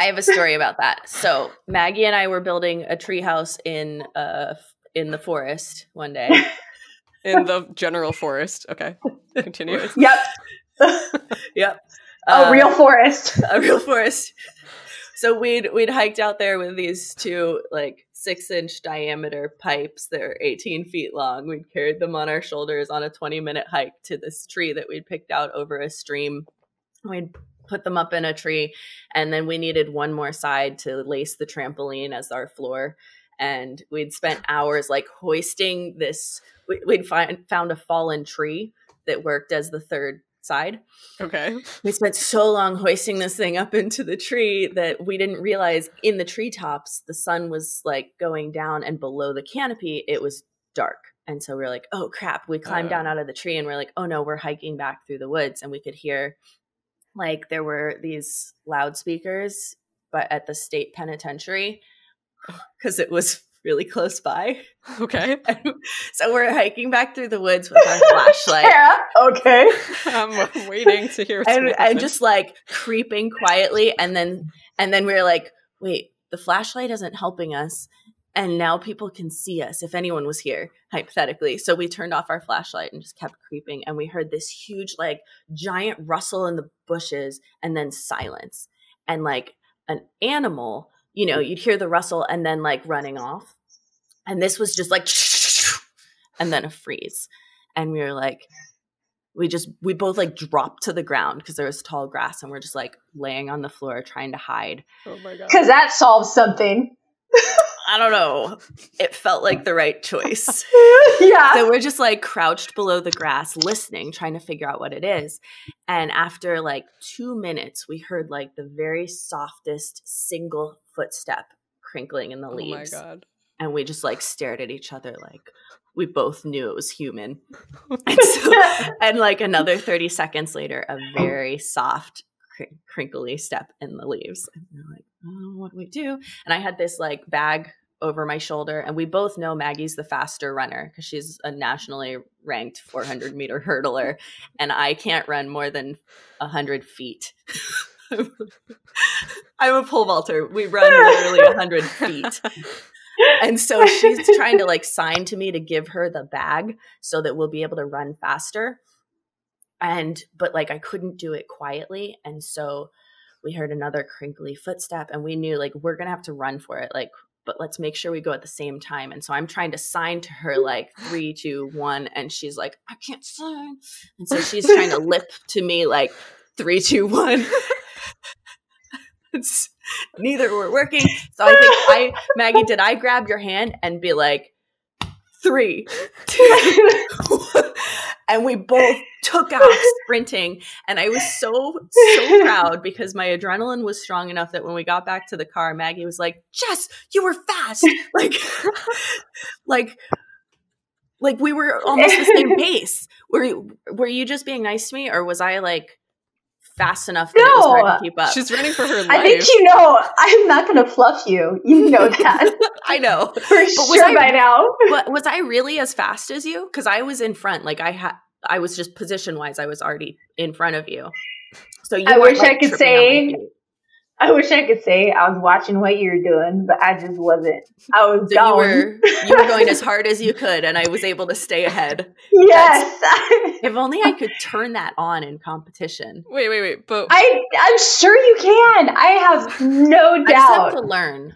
I have a story about that. So Maggie and I were building a treehouse in the forest one day. In the general forest. Okay. Continue. Yep. A real forest. A real forest. So we'd hiked out there with these two like 6-inch diameter pipes that are 18 feet long. We'd carried them on our shoulders on a 20-minute hike to this tree that we'd picked out over a stream. We'd put them up in a tree, and then we needed one more side to lace the trampoline as our floor. And we'd spent hours like hoisting this. We'd found a fallen tree that worked as the third side. Okay. We spent so long hoisting this thing up into the tree that we didn't realize in the treetops the sun was like going down, and below the canopy it was dark. And so we were like, oh crap. We climbed down out of the tree and we're like, oh no, we're hiking back through the woods. And we could hear like there were these loudspeakers, but at the state penitentiary, because it was really close by. Okay. So we're hiking back through the woods with our flashlight. Yeah. Okay. I'm waiting to hear and just like creeping quietly. And then we were like, wait, the flashlight isn't helping us. And now people can see us if anyone was here, hypothetically. So we turned off our flashlight and just kept creeping. And we heard this huge, like, giant rustle in the bushes and then silence. And like an animal, you know, you'd hear the rustle and then like running off. And this was just like, and then a freeze. And we were like, we both like dropped to the ground because there was tall grass, and we're just like laying on the floor trying to hide. Oh my God. Because that solves something. I don't know. It felt like the right choice. Yeah. So we're just like crouched below the grass, listening, trying to figure out what it is. And after like 2 minutes, we heard like the very softest single footstep crinkling in the leaves. Oh my God. And we just like stared at each other like we both knew it was human. And like another 30 seconds later, a very soft, crinkly step in the leaves. And we're like, oh, what do we do? And I had this like bag over my shoulder, and we both know Maggie's the faster runner because she's a nationally ranked 400-meter hurdler, and I can't run more than 100 feet. I'm a pole vaulter. We run literally 100 feet. And so she's trying to like sign to me to give her the bag so that we'll be able to run faster. But like I couldn't do it quietly. And so we heard another crinkly footstep, and we knew like we're going to have to run for it. Like, but let's make sure we go at the same time. And so I'm trying to sign to her like 3, 2, 1. And she's like, I can't sign. And so she's trying to lip to me like 3, 2, 1. Neither were working. So I think Maggie, did I grab your hand and be like, 3, 2, 1? And we both took off sprinting. And I was so proud because my adrenaline was strong enough that when we got back to the car, Maggie was like, Jess, you were fast. Like we were almost the same pace. Were you just being nice to me, or was I like fast enough that it was hard to keep up? She's running for her life. I think you know I'm not going to fluff you. You know that. I know. For sure by now. Was I really as fast as you? Because I was in front. Like I was just position-wise, I was already in front of you. So you I wish I could say I was watching what you were doing, but I just wasn't. I was going. You were going as hard as you could, and I was able to stay ahead. Yes. If only I could turn that on in competition. Wait. But I'm sure you can. I have no doubt. I just have to learn.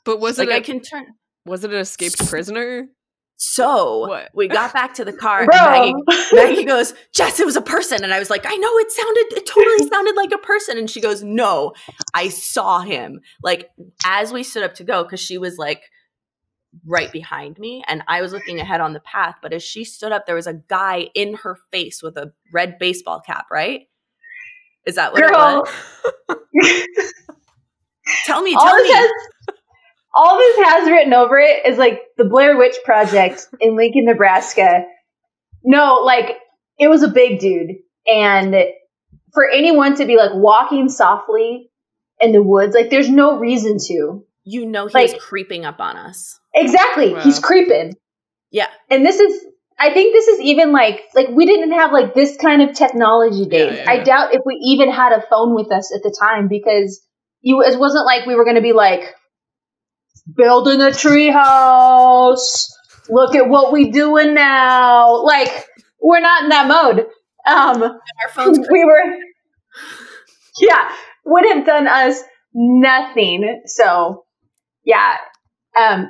But was like it? I can turn. Was it an escaped prisoner? So what? We got back to the car, and Maggie goes, Jess, it was a person. And I was like, I know, it totally sounded like a person. And she goes, no, I saw him. Like, as we stood up to go, because she was like right behind me, and I was looking ahead on the path. But as she stood up, there was a guy in her face with a red baseball cap, right? Is that what it was? Tell me. All this has written over it is like the Blair Witch Project in Lincoln, Nebraska. No, like it was a big dude. And for anyone to be like walking softly in the woods, like there's no reason to. You know, he was creeping up on us. Exactly. Wow. He's creeping. Yeah. And I think this is even like we didn't have like this kind of technology days. Yeah. I doubt if we even had a phone with us at the time because it wasn't like we were going to be like, building a tree house. Look at what we doing now. Like, we're not in that mode. Our phones would have done us nothing. So, yeah.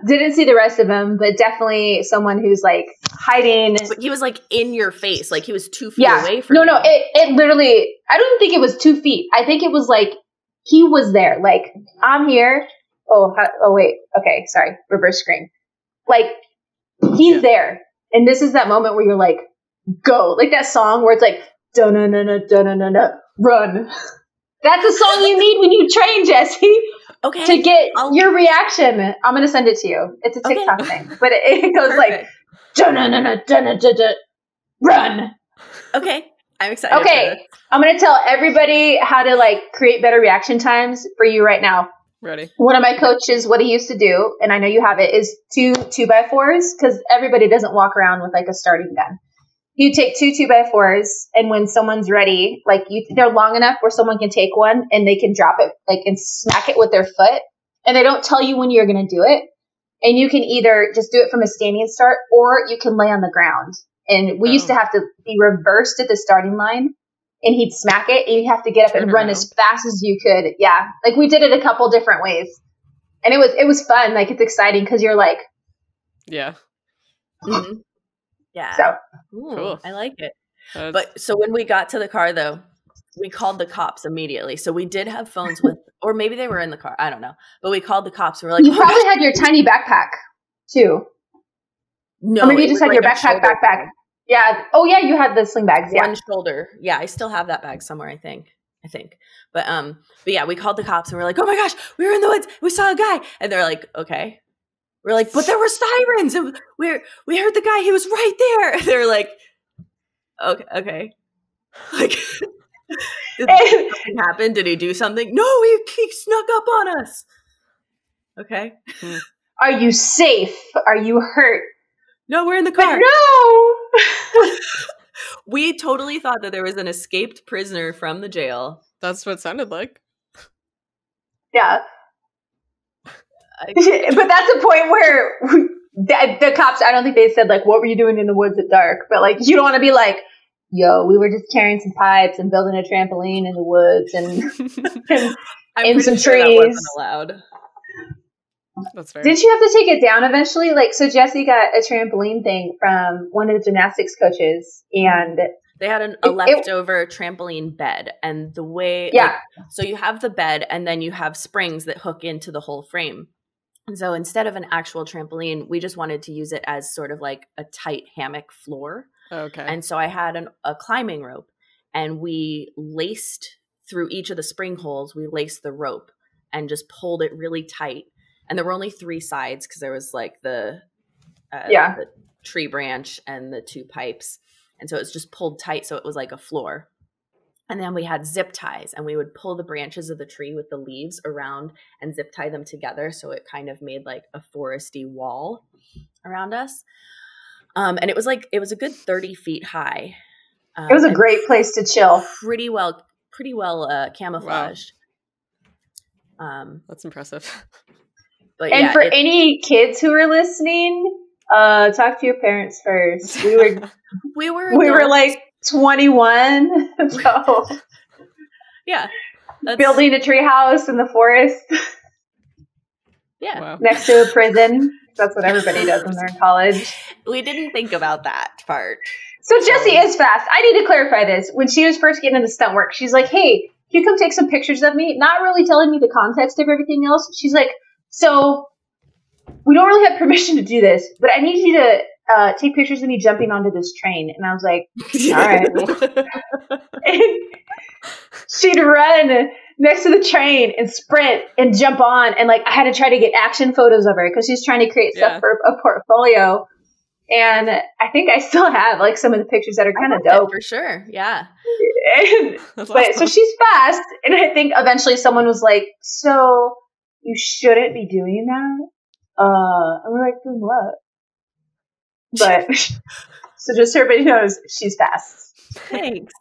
Didn't see the rest of him, but definitely someone who's like hiding. But he was like in your face. Like he was 2 feet away from you. No, it literally, I don't think it was 2 feet. I think it was like, he was there. Like, I'm here. Oh, wait. Okay. Sorry. Reverse screen. Like, he's there. And this is that moment where you're like, go. Like that song where it's like, da-na-na-na, run. That's a song you need when you train, Jessie. Okay. To get your reaction. I'm going to send it to you. It's a TikTok thing. But it goes like, da-na-na-na, da-na-da-da, run. Okay. I'm excited. Okay. I'm going to tell everybody how to like create better reaction times for you right now. Ready. One of my coaches, what he used to do, and I know you have it, is 2 2x4s, because everybody doesn't walk around with like a starting gun. You take 2 2x4s, and when someone's ready, like they're long enough where someone can take one and they can drop it like and smack it with their foot, and they don't tell you when you're going to do it. And you can either just do it from a standing start, or you can lay on the ground. And we used to have to be reversed at the starting line. And he'd smack it, and you'd have to get up and run as fast as you could. Yeah. Like, we did it a couple different ways. And it was fun. Like, it's exciting because you're like... Yeah. Mm-hmm. Yeah. So. Ooh, cool. I like it. But so when we got to the car, though, we called the cops immediately. So we did have phones with... or maybe they were in the car. I don't know. But we called the cops. And we're like... You probably had your tiny backpack, too. No. Or maybe you just had your backpack. Yeah. Oh, yeah, you had the sling bags. Yeah. One shoulder. Yeah, I still have that bag somewhere, I think. But yeah, we called the cops and we're like, oh my gosh, we were in the woods. We saw a guy. And they're like, okay. We're like, but there were sirens. And we heard the guy. He was right there. And they're like, okay. Like, did something happen? Did he do something? No, he snuck up on us. Okay. Are you safe? Are you hurt? No, we're in the car. But no. We totally thought that there was an escaped prisoner from the jail. That's what it sounded like. Yeah. But that's a point where the cops, I don't think they said, like, what were you doing in the woods at dark? But, like, you don't want to be like, yo, we were just carrying some pipes and building a trampoline in the woods and in some sure trees. That wasn't allowed. That's fair. Didn't you have to take it down eventually? Like, so Jessie got a trampoline thing from one of the gymnastics coaches, and they had a leftover trampoline bed. And the way, so you have the bed, and then you have springs that hook into the whole frame. And so instead of an actual trampoline, we just wanted to use it as sort of like a tight hammock floor. Okay. And so I had a climbing rope, and we laced through each of the spring holes. We laced the rope and just pulled it really tight. And there were only 3 sides because there was like the tree branch and the 2 pipes. And so it was just pulled tight. So it was like a floor. And then we had zip ties, and we would pull the branches of the tree with the leaves around and zip tie them together. So it kind of made like a foresty wall around us. And it was a good 30 feet high. It was a great place to chill. Pretty well camouflaged. Wow. That's impressive. But for any kids who are listening, talk to your parents first. We were like 21, so yeah, building a tree house in the forest. Yeah, wow. Next to a prison. That's what everybody does when they're in college. We didn't think about that part. So Jessie is fast. I need to clarify this. When she was first getting into stunt work, she's like, "Hey, can you come take some pictures of me?" Not really telling me the context of everything else. She's like, "So we don't really have permission to do this, but I need you to take pictures of me jumping onto this train." And I was like, all right. She'd run next to the train and sprint and jump on. And like, I had to try to get action photos of her because she's trying to create stuff for a portfolio. And I think I still have like some of the pictures that are kind of dope. For sure. Yeah. So she's fast. And I think eventually someone was like, so you shouldn't be doing that. And we're like, doing what? But so just so everybody knows, she's fast. Thanks.